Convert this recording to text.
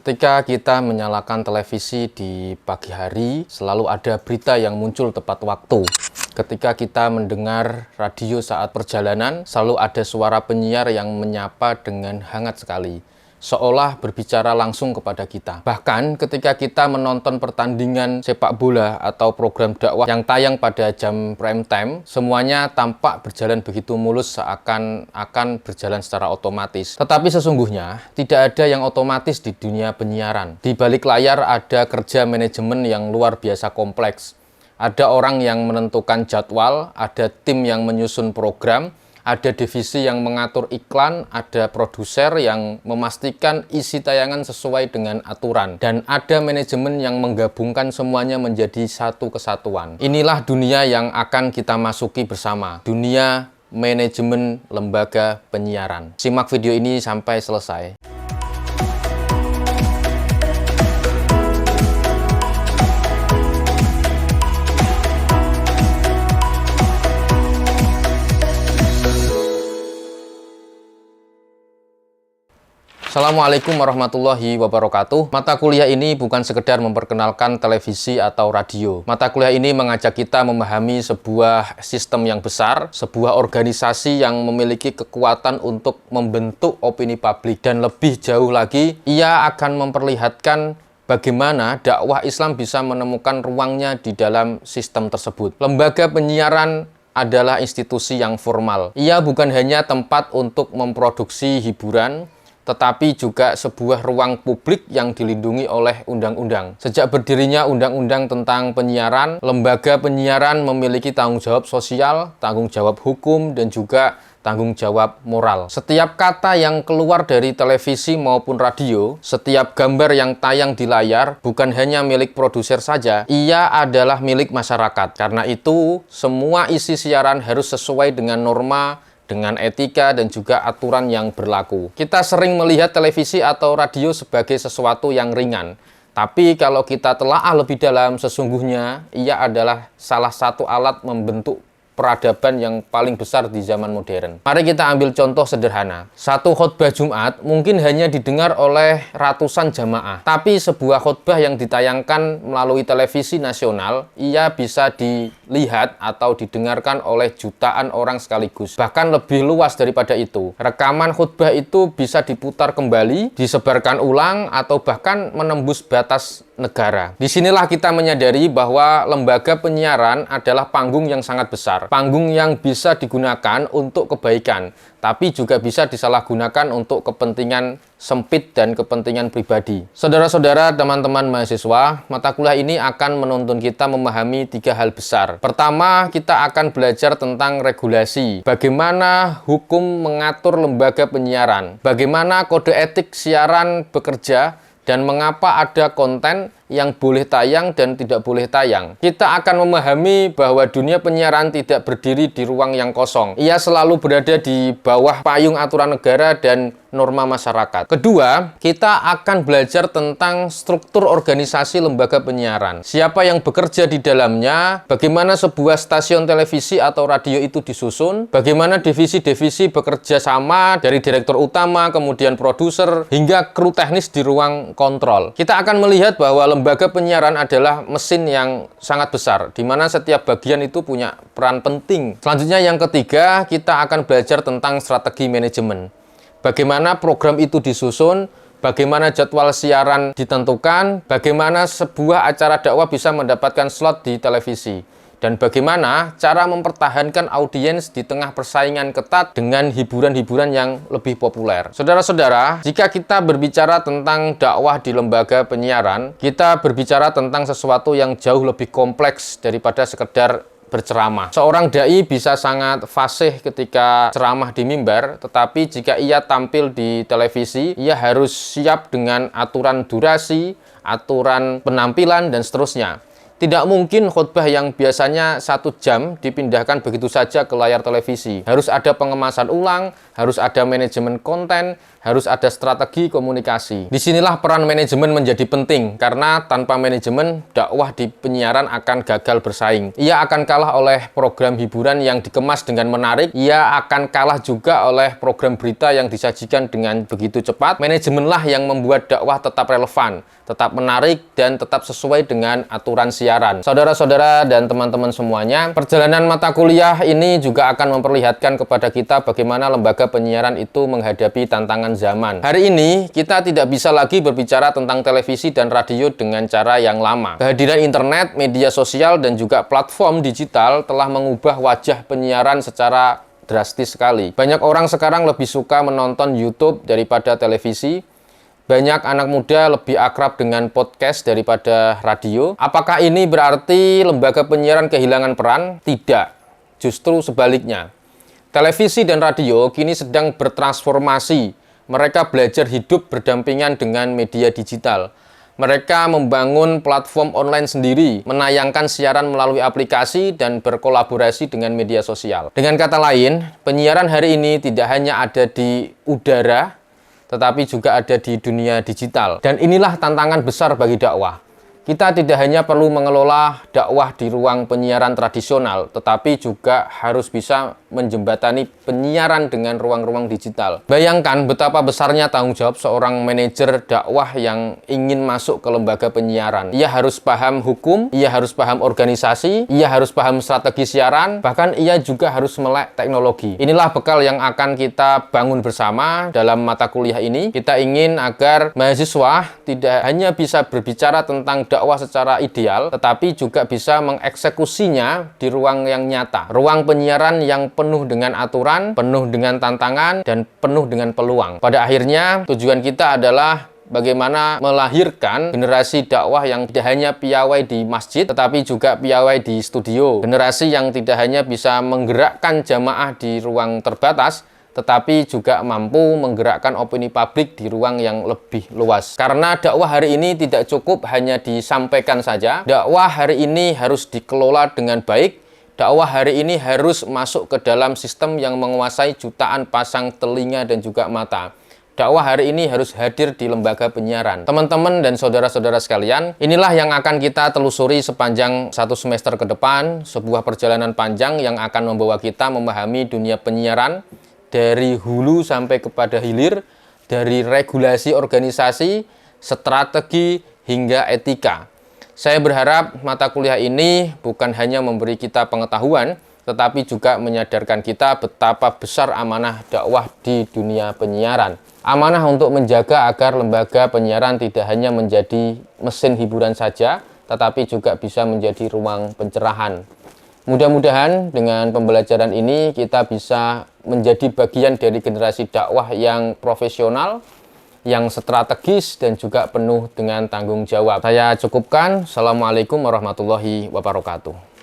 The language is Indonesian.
Ketika kita menyalakan televisi di pagi hari, selalu ada berita yang muncul tepat waktu. Ketika kita mendengar radio saat perjalanan, selalu ada suara penyiar yang menyapa dengan hangat sekali, seolah berbicara langsung kepada kita. Bahkan ketika kita menonton pertandingan sepak bola atau program dakwah yang tayang pada jam prime time, semuanya tampak berjalan begitu mulus seakan akan berjalan secara otomatis. Tetapi sesungguhnya tidak ada yang otomatis di dunia penyiaran. Di balik layar ada kerja manajemen yang luar biasa kompleks. Ada orang yang menentukan jadwal, ada tim yang menyusun program, ada divisi yang mengatur iklan, ada produser yang memastikan isi tayangan sesuai dengan aturan, dan ada manajemen yang menggabungkan semuanya menjadi satu kesatuan. Inilah dunia yang akan kita masuki bersama, dunia manajemen lembaga penyiaran. Simak video ini sampai selesai. Assalamualaikum warahmatullahi wabarakatuh. Mata kuliah ini bukan sekedar memperkenalkan televisi atau radio. Mata kuliah ini mengajak kita memahami sebuah sistem yang besar, sebuah organisasi yang memiliki kekuatan untuk membentuk opini publik. Dan lebih jauh lagi, ia akan memperlihatkan bagaimana dakwah Islam bisa menemukan ruangnya di dalam sistem tersebut. Lembaga penyiaran adalah institusi yang formal. Ia bukan hanya tempat untuk memproduksi hiburan, tetapi juga sebuah ruang publik yang dilindungi oleh undang-undang. Sejak berdirinya undang-undang tentang penyiaran, lembaga penyiaran memiliki tanggung jawab sosial, tanggung jawab hukum, dan juga tanggung jawab moral. Setiap kata yang keluar dari televisi maupun radio, setiap gambar yang tayang di layar, bukan hanya milik produser saja, ia adalah milik masyarakat. Karena itu, semua isi siaran harus sesuai dengan norma, dengan etika dan juga aturan yang berlaku. Kita sering melihat televisi atau radio sebagai sesuatu yang ringan. Tapi kalau kita telaah lebih dalam, sesungguhnya ia adalah salah satu alat membentuk peradaban yang paling besar di zaman modern. Mari kita ambil contoh sederhana. Satu khutbah Jumat mungkin hanya didengar oleh ratusan jamaah. Tapi sebuah khutbah yang ditayangkan melalui televisi nasional, ia bisa dilihat atau didengarkan oleh jutaan orang sekaligus. Bahkan lebih luas daripada itu. Rekaman khutbah itu bisa diputar kembali, disebarkan ulang, atau bahkan menembus batas negara. Disinilah kita menyadari bahwa lembaga penyiaran adalah panggung yang sangat besar. Panggung yang bisa digunakan untuk kebaikan, tapi juga bisa disalahgunakan untuk kepentingan sempit dan kepentingan pribadi. Saudara-saudara, teman-teman mahasiswa, mata kuliah ini akan menuntun kita memahami 3 hal besar. Pertama, kita akan belajar tentang regulasi. Bagaimana hukum mengatur lembaga penyiaran, bagaimana kode etik siaran bekerja, dan mengapa ada konten yang boleh tayang dan tidak boleh tayang. Kita akan memahami bahwa dunia penyiaran tidak berdiri di ruang yang kosong. Ia selalu berada di bawah payung aturan negara dan norma masyarakat. Kedua, kita akan belajar tentang struktur organisasi lembaga penyiaran. Siapa yang bekerja di dalamnya, bagaimana sebuah stasiun televisi atau radio itu disusun, bagaimana divisi-divisi bekerja sama dari direktur utama, kemudian produser, hingga kru teknis di ruang kontrol. Kita akan melihat bahwa lembaga penyiaran adalah mesin yang sangat besar, di mana setiap bagian itu punya peran penting. Selanjutnya yang ketiga, kita akan belajar tentang strategi manajemen. Bagaimana program itu disusun, bagaimana jadwal siaran ditentukan, bagaimana sebuah acara dakwah bisa mendapatkan slot di televisi, dan bagaimana cara mempertahankan audiens di tengah persaingan ketat dengan hiburan-hiburan yang lebih populer. Saudara-saudara, jika kita berbicara tentang dakwah di lembaga penyiaran, kita berbicara tentang sesuatu yang jauh lebih kompleks daripada sekedar berceramah. Seorang dai bisa sangat fasih ketika ceramah di mimbar, tetapi jika ia tampil di televisi, ia harus siap dengan aturan durasi, aturan penampilan, dan seterusnya. Tidak mungkin khutbah yang biasanya 1 jam dipindahkan begitu saja ke layar televisi. Harus ada pengemasan ulang, harus ada manajemen konten, harus ada strategi komunikasi. Disinilah peran manajemen menjadi penting, karena tanpa manajemen, dakwah di penyiaran akan gagal bersaing. Ia akan kalah oleh program hiburan yang dikemas dengan menarik, ia akan kalah juga oleh program berita yang disajikan dengan begitu cepat. Manajemenlah yang membuat dakwah tetap relevan, tetap menarik, dan tetap sesuai dengan aturan siaran. Saudara-saudara dan teman-teman semuanya, perjalanan mata kuliah ini juga akan memperlihatkan kepada kita bagaimana lembaga penyiaran itu menghadapi tantangan zaman. Hari ini, kita tidak bisa lagi berbicara tentang televisi dan radio dengan cara yang lama. Kehadiran internet, media sosial, dan juga platform digital telah mengubah wajah penyiaran secara drastis sekali. Banyak orang sekarang lebih suka menonton YouTube daripada televisi. Banyak anak muda lebih akrab dengan podcast daripada radio. Apakah ini berarti lembaga penyiaran kehilangan peran? Tidak, justru sebaliknya. Televisi dan radio kini sedang bertransformasi. Mereka belajar hidup berdampingan dengan media digital. Mereka membangun platform online sendiri, menayangkan siaran melalui aplikasi, dan berkolaborasi dengan media sosial. Dengan kata lain, penyiaran hari ini tidak hanya ada di udara, tetapi juga ada di dunia digital. Dan inilah tantangan besar bagi dakwah. Kita tidak hanya perlu mengelola dakwah di ruang penyiaran tradisional, tetapi juga harus bisa menjembatani penyiaran dengan ruang-ruang digital. Bayangkan betapa besarnya tanggung jawab seorang manajer dakwah yang ingin masuk ke lembaga penyiaran. Ia harus paham hukum, ia harus paham organisasi, ia harus paham strategi siaran, bahkan ia juga harus melek teknologi. Inilah bekal yang akan kita bangun bersama dalam mata kuliah ini. Kita ingin agar mahasiswa tidak hanya bisa berbicara tentang dakwah secara ideal, tetapi juga bisa mengeksekusinya di ruang yang nyata. Ruang penyiaran yang penuh dengan aturan, penuh dengan tantangan, dan penuh dengan peluang. Pada akhirnya, tujuan kita adalah bagaimana melahirkan generasi dakwah yang tidak hanya piawai di masjid, tetapi juga piawai di studio. Generasi yang tidak hanya bisa menggerakkan jamaah di ruang terbatas, tetapi juga mampu menggerakkan opini publik di ruang yang lebih luas. Karena dakwah hari ini tidak cukup hanya disampaikan saja, dakwah hari ini harus dikelola dengan baik, dakwah hari ini harus masuk ke dalam sistem yang menguasai jutaan pasang telinga dan juga mata. Dakwah hari ini harus hadir di lembaga penyiaran. Teman-teman dan saudara-saudara sekalian, inilah yang akan kita telusuri sepanjang 1 semester ke depan, sebuah perjalanan panjang yang akan membawa kita memahami dunia penyiaran, dari hulu sampai kepada hilir, dari regulasi organisasi, strategi, hingga etika. Saya berharap mata kuliah ini bukan hanya memberi kita pengetahuan, tetapi juga menyadarkan kita betapa besar amanah dakwah di dunia penyiaran. Amanah untuk menjaga agar lembaga penyiaran tidak hanya menjadi mesin hiburan saja, tetapi juga bisa menjadi ruang pencerahan. Mudah-mudahan dengan pembelajaran ini kita bisa menjadi bagian dari generasi dakwah yang profesional, yang strategis, dan juga penuh dengan tanggung jawab. Saya cukupkan. Assalamualaikum warahmatullahi wabarakatuh.